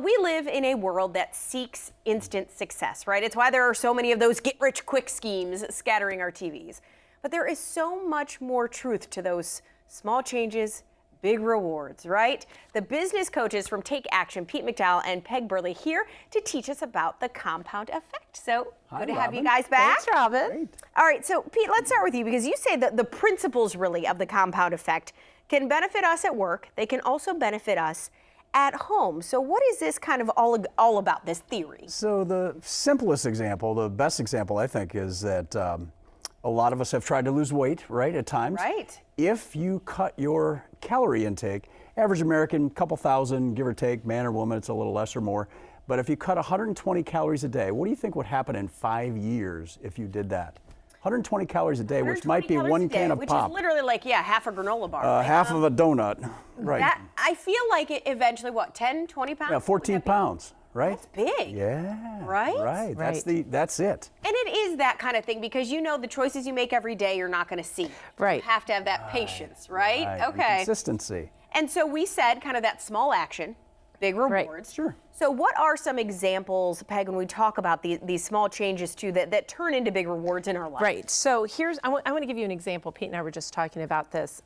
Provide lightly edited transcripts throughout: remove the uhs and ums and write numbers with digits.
We live in a world that seeks instant success, right? It's why there are so many of those get-rich-quick schemes scattering our TVs. But there is so much more truth to those small changes, big rewards, right? The business coaches from Take Action, Pete McDowell and Peg Burley, here to teach us about the compound effect. So good to have you guys back. Thanks, Robin. Great. All right, so Pete, let's start with you because you say that the principles really of the compound effect can benefit us at work. They can also benefit us at home. So what is this kind of all about, this theory? So the simplest example, the best example I think is that a lot of us have tried to lose weight, right, at times. Right. If you cut your calorie intake, average American, couple thousand, give or take, man or woman, it's a little less or more. But if you cut 120 calories a day, what do you think would happen in 5 years if you did that? 120 calories a day, which might be one can of pop. Which is literally like, half a granola bar. Right? Half of a donut, right. I feel like it eventually, 10, 20 pounds? Yeah, 14 pounds, right? That's big. Yeah. Right? Right. Right. That's it. And it is that kind of thing because you know the choices you make every day you're not going to see. Right. You have to have that patience, right? Right. Okay. And consistency. And so we said kind of that small action, big rewards. Sure. So what are some examples, Peg, when we talk about these small changes too that turn into big rewards in our life? Right. So I want to give you an example. Pete and I were just talking about this.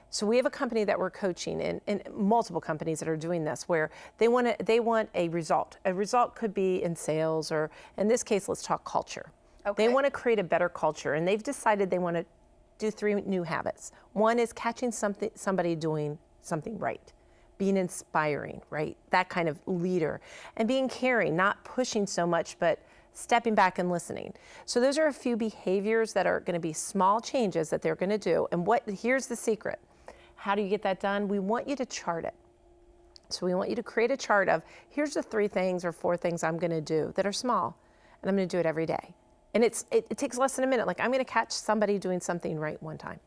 So we have a company that we're coaching and multiple companies that are doing this where they want a result. A result could be in sales or in this case, let's talk culture. Okay. They want to create a better culture and they've decided they want to do 3 new habits. One is catching somebody doing something right. Being inspiring, right? That kind of leader. And being caring, not pushing so much, but stepping back and listening. So those are a few behaviors that are going to be small changes that they're going to do. And here's the secret. How do you get that done? We want you to chart it. So we want you to create a chart of, here's the 3 things or 4 things I'm going to do that are small. And I'm going to do it every day. And it takes less than a minute. Like I'm going to catch somebody doing something right one time.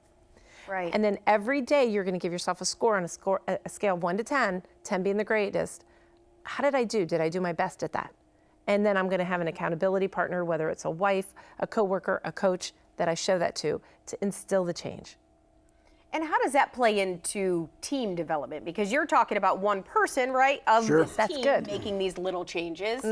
Right. And then every day you're going to give yourself a score on a scale of 1 to 10, 10 being the greatest. How did I do? Did I do my best at that? And then I'm going to have an accountability partner, whether it's a wife, a coworker, a coach, that I show that to instill the change. And how does that play into team development? Because you're talking about one person, right, of Sure. this That's team good. making these little changes.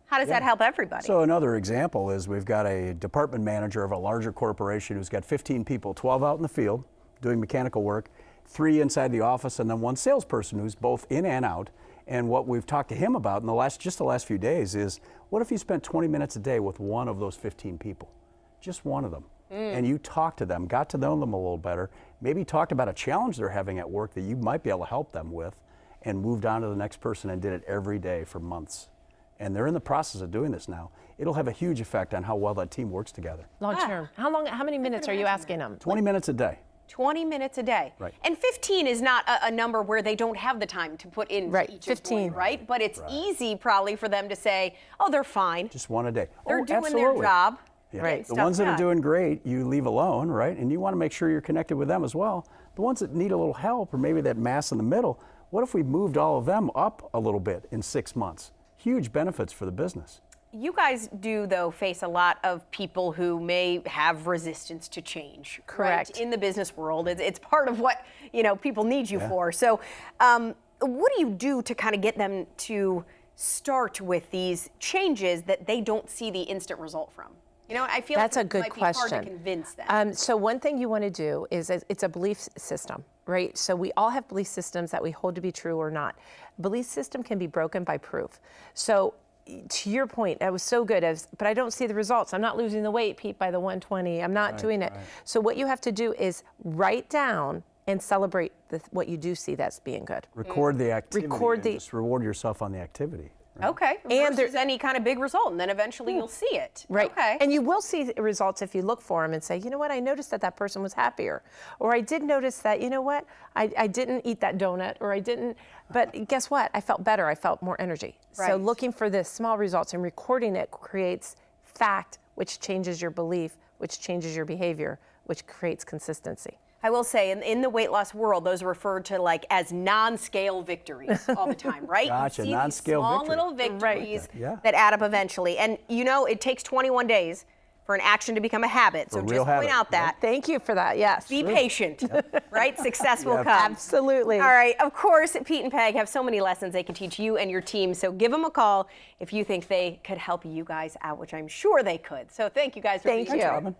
How does that help everybody? So another example is we've got a department manager of a larger corporation who's got 15 people, 12 out in the field doing mechanical work, 3 inside the office, and then 1 salesperson who's both in and out. And what we've talked to him about in the last few days is, what if you spent 20 minutes a day with one of those 15 people? Just one of them. And you talked to them, got to know them a little better, maybe talked about a challenge they're having at work that you might be able to help them with, and moved on to the next person and did it every day for months. And they're in the process of doing this now. It'll have a huge effect on how well that team works together. Long term. How many minutes are you asking them? 20 minutes a day. 20 minutes a day. Right. And 15 is not a number where they don't have the time to put in Right, each 15. employee, right? But it's easy probably for them to say, oh, they're fine. Just one a day. They're Oh, doing absolutely. their job. Yeah. Right. The Stuff ones that are done. doing great, you leave alone, right? And you want to make sure you're connected with them as well. The ones that need a little help, or maybe that mass in the middle, what if we moved all of them up a little bit in 6 months? Huge benefits for the business. You guys do, though, face a lot of people who may have resistance to change. Correct. Right? In the business world, it's part of what people need you for. So, what do you do to kind of get them to start with these changes that they don't see the instant result from? I feel That's like a good might question. Be hard to convince them. So one thing you want to do is it's a belief system, right? So we all have belief systems that we hold to be true or not. Belief system can be broken by proof. So to your point, that was so good, but I don't see the results. I'm not losing the weight, Pete, by the 120. I'm not doing it. Right. So what you have to do is write down and celebrate what you do see that's being good. Record the activity. Just reward yourself on the activity. Right? Okay. And there's any kind of big result, and then eventually you'll see it. Right. Okay. And you will see the results if you look for them and say, you know what, I noticed that person was happier. Or I did notice that, you know what, I didn't eat that donut, or I didn't, but guess what? I felt better. I felt more energy. Right. So looking for the small results and recording it creates fact, which changes your belief, which changes your behavior, which creates consistency. I will say, in the weight loss world, those are referred to as non-scale victories all the time, right? Gotcha, you see non-scale these small victory. little victories Yeah. that add up eventually. And it takes 21 days for an action to become a habit. So a just real point habit, out that. Thank you for that. Yes. Be patient, right? Success will Yeah, come. Absolutely. All right. Of course, Pete and Peg have so many lessons they can teach you and your team. So give them a call if you think they could help you guys out, which I'm sure they could. So thank you guys for Thank being you. here. Robin.